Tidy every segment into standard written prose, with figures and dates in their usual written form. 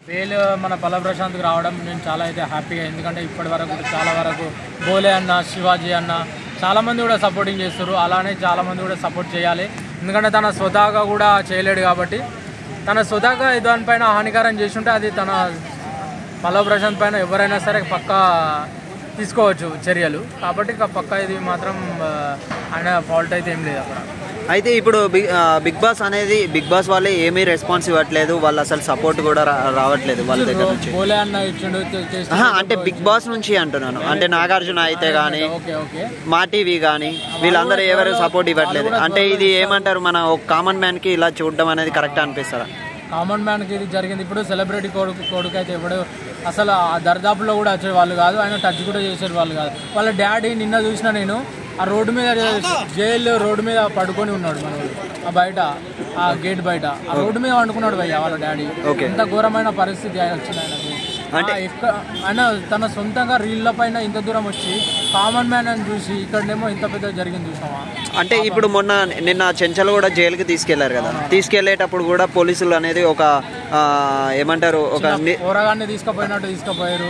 Bail మన పల్ల ప్రశాంత్కి రావడం నేను చాలా అయితే హ్యాపీగా, ఎందుకంటే ఇప్పటి వరకు చాలా వరకు బోలే అన్న, శివాజీ అన్న చాలామంది కూడా సపోర్టింగ్ చేస్తారు. అలానే చాలామంది కూడా సపోర్ట్ చేయాలి, ఎందుకంటే తన స్వతహాగా కూడా చేయలేడు కాబట్టి. తన స్వతహాగా దానిపైన హానికరం చేస్తుంటే అది తన పల్ల ప్రశాంత్ పైన ఎవరైనా సరే పక్కా తీసుకోవచ్చు చర్యలు. కాబట్టి పక్కా ఇది మాత్రం ఆయన ఫాల్ట్ అయితే ఏం లేదు అక్కడ. అయితే ఇప్పుడు బిగ్ బాస్ అనేది బిగ్ బాస్ వాళ్ళే ఏమీ రెస్పాన్స్ ఇవ్వట్లేదు, వాళ్ళు అసలు సపోర్ట్ కూడా రావట్లేదు వాళ్ళ దగ్గర నుంచి. అంటే బిగ్ బాస్ నుంచి అంటున్నాను, అంటే నాగార్జున అయితే కానీ, మా టీవీ కానీ వీళ్ళందరూ ఎవరు సపోర్ట్ ఇవ్వట్లేదు. అంటే ఇది ఏమంటారు, మన ఒక కామన్ మ్యాన్ కి ఇలా చూడడం అనేది కరెక్ట్ అనిపిస్తారా? కామన్ మ్యాన్కి ఇది జరిగింది. ఇప్పుడు సెలబ్రిటీ కొడుకు అయితే ఎవడు అసలు ఆ దర్దాపులో కూడా వచ్చే వాళ్ళు కాదు, ఆయన టచ్ కూడా చేసే వాళ్ళు కాదు. వాళ్ళ డాడీ నిన్న చూసిన నేను ఆ రోడ్డు మీద, జైలు రోడ్డు మీద పడుకొని ఉన్నాడు మనోడు, ఆ బయట ఆ గేట్ బయట ఆ రోడ్డు మీద వండుకున్నాడు భయ్య వాళ్ళ డాడీ. ఎంత ఘోరమైన పరిస్థితి వచ్చింది ఆయనకు. ఆయన తన సొంతంగా రీళ్ళ పైన ఇంత దూరం వచ్చి కామన్ మ్యాన్ అని చూసి ఇక్కడనేమో ఇంత పెద్ద జరిగింది చూసామా. అంటే ఇప్పుడు నిన్న చెంచల్ కూడా జైలుకి తీసుకెళ్లారు కదా, తీసుకెళ్లేటప్పుడు కూడా పోలీసులు అనేది ఒక ఏమంటారు, ఒక పోరగాన్ని తీసుకుపోయారు,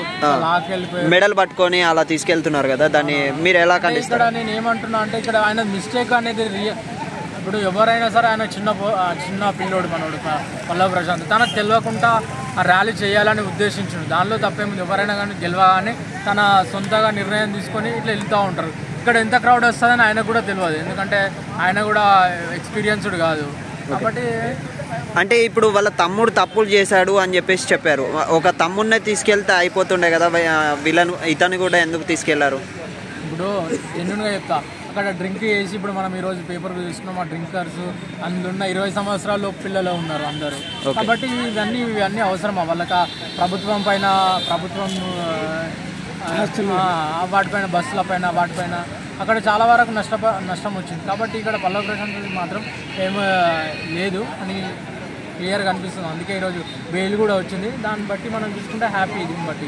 మెడల్ పట్టుకొని అలా తీసుకెళ్తున్నారు కదా, దాన్ని మీరు ఎలా ఖండిస్తారు? నేను ఏమంటున్నా అంటే ఇక్కడ ఆయన మిస్టేక్ అనేది ఇప్పుడు ఎవరైనా సరే ఆయన చిన్న పిల్లోడు మనోడు పల్ల ప్రశాంత్, తనకు తెలియకుండా ఆ ర్యాలీ చేయాలని ఉద్దేశించాడు. దానిలో తప్పేముంది, ఎవరైనా కానీ గెలవగానే తన సొంతగా నిర్ణయం తీసుకొని ఇట్లా వెళ్తూ ఉంటారు. ఇక్కడ ఎంత క్రౌడ్ వస్తుందని ఆయనకు కూడా తెలియదు, ఎందుకంటే ఆయన కూడా ఎక్స్పీరియన్స్డ్ కాదు కాబట్టి. అంటే ఇప్పుడు వాళ్ళ తమ్ముడు తప్పులు చేశాడు అని చెప్పేసి చెప్పారు, ఒక తమ్ముడినే తీసుకెళ్తే అయిపోతుండే కదా, ఇతను కూడా ఎందుకు తీసుకెళ్లారు? ఇప్పుడు జెన్యూన్గా చెప్తా, అక్కడ డ్రింక్ చేసి ఇప్పుడు మనం ఈరోజు పేపర్ చూస్తున్నాం, ఆ డ్రింకర్స్ అందులో 20 సంవత్సరాల పిల్లలు ఉన్నారు అందరూ. కాబట్టి ఇవన్నీ అవసరమా వాళ్ళకి? ప్రభుత్వం వాటిపైన, బస్సుల పైన, వాటిపైన అక్కడ చాలా వరకు నష్టం వచ్చింది. కాబట్టి ఇక్కడ పల్ల ప్రశాంత్ మాత్రం ఏమీ లేదు అని క్లియర్గా అనిపిస్తుంది. అందుకే ఈరోజు బెయిల్ కూడా వచ్చింది, దాన్ని బట్టి మనం చూసుకుంటే హ్యాపీ దీన్ని బట్టి.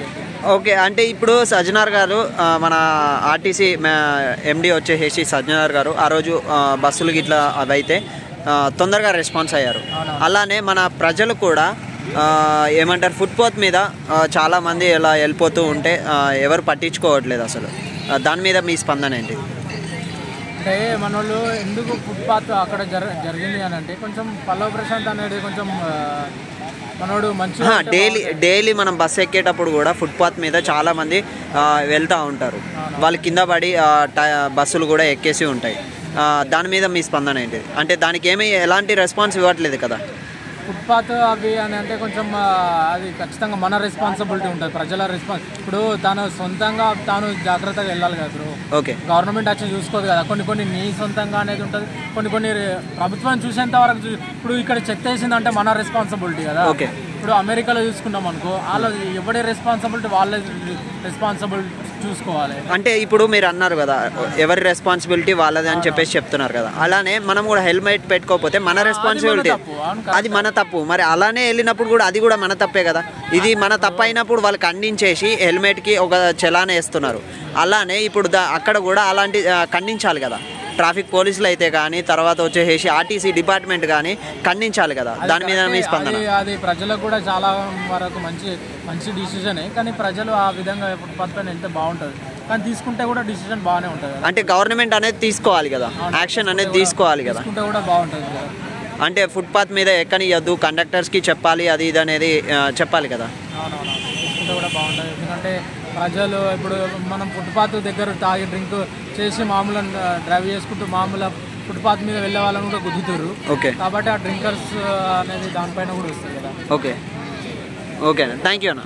ఓకే, అంటే ఇప్పుడు సజ్జనార్ గారు, మన ఆర్టీసీ ఎండి వచ్చేసి సజ్జనార్ గారు ఆ రోజు బస్సులు గిట్లా అవి అయితే తొందరగా రెస్పాన్స్ అయ్యారు. అలానే మన ప్రజలు కూడా ఏమంటారు, ఫుట్పాత్ మీద చాలామంది ఇలా వెళ్ళిపోతూ ఉంటే ఎవరు పట్టించుకోవట్లేదు అసలు, దాని మీద మీ స్పందన ఏంటి? అంటే మన వాళ్ళు ఎందుకు ఫుట్పాత్ అక్కడ జరిగింది అని అంటే, కొంచెం పల్ల ప్రశాంత్ అనేది కొంచెం మనోడు మంచిగా డైలీ మనం బస్సు ఎక్కేటప్పుడు కూడా ఫుట్పాత్ మీద చాలామంది వెళ్తూ ఉంటారు, వాళ్ళు కింద పడి బస్సులు కూడా ఎక్కేసి ఉంటాయి. దాని మీద మీ స్పందన ఏంటి? అంటే దానికి ఎలాంటి రెస్పాన్స్ ఇవ్వట్లేదు కదా. ఫుట్పాత్ అవి అని అంటే కొంచెం అది ఖచ్చితంగా మన రెస్పాన్సిబిలిటీ ఉంటుంది, ప్రజల రెస్పాన్స్. ఇప్పుడు తాను సొంతంగా తాను జాగ్రత్తగా వెళ్ళాలి కదా బ్రో. ఓకే, గవర్నమెంట్ యాక్షన్ చూసుకోదు కదా, కొన్ని నీ సొంతంగా అనేది ఉంటుంది, కొన్ని ప్రభుత్వం చూసేంత వరకు. ఇప్పుడు ఇక్కడ చెక్ చేసిందంటే మన రెస్పాన్సిబిలిటీ కదా. ఓకే, ఇప్పుడు అమెరికాలో చూసుకున్నాం అనుకో, వాళ్ళ ఎవరి రెస్పాన్సిబిలిటీ వాళ్ళే రెస్పాన్సిబిలిటీ చూసుకోవాలి. అంటే ఇప్పుడు మీరు అన్నారు కదా, ఎవరి రెస్పాన్సిబిలిటీ వాళ్ళది అని చెప్పేసి చెప్తున్నారు కదా, అలానే మనం కూడా హెల్మెట్ పెట్టుకోకపోతే మన రెస్పాన్సిబిలిటీ, అది మన తప్పు. మరి అలానే వెళ్ళినప్పుడు కూడా అది కూడా మన తప్పే కదా. ఇది మన తప్పు అయినప్పుడు వాళ్ళు ఖండించేసి హెల్మెట్కి ఒక చలానా వేస్తున్నారు. అలానే ఇప్పుడు అక్కడ కూడా అలాంటి ఖండించాలి కదా, ట్రాఫిక్ పోలీసులు అయితే కానీ, తర్వాత వచ్చేసి ఆర్టీసీ డిపార్ట్మెంట్ కానీ ఖండించాలి కదా. దాని మీద మీ స్పందన? అది ప్రజలకు కూడా చాలా వరకు మంచి డిసిజనే, కానీ ప్రజలు ఆ విధంగా ఫుట్పాత్ పైన వెళ్తే బాగుంటుంది, కానీ తీసుకుంటే కూడా డిసిజన్ బాగానే ఉంటుంది. అంటే గవర్నమెంట్ అనేది తీసుకోవాలి కదా, యాక్షన్ అనేది తీసుకోవాలి కదా, తీసుకుంటే కూడా బాగుంటుంది కదా. అంటే ఫుట్పాత్ మీద ఎక్కనియద్దు, కండక్టర్స్కి చెప్పాలి, అది ఇది అనేది చెప్పాలి కదా. అవునవును, తీసుకుంటే కూడా బాగుంటుంది, ఎందుకంటే ప్రజలు ఇప్పుడు మనం ఫుట్పాత్ దగ్గర తాగి డ్రింక్ చేసి మామూలు డ్రైవ్ చేసుకుంటూ మామూలు ఫుట్పాత్ మీద వెళ్ళే వాళ్ళని కూడా గుద్దుతారు. ఓకే, కాబట్టి ఆ డ్రింకర్స్ అనేది దానిపైన కూడా వస్తుంది కదా. ఓకే, థ్యాంక్ యూ అన్న.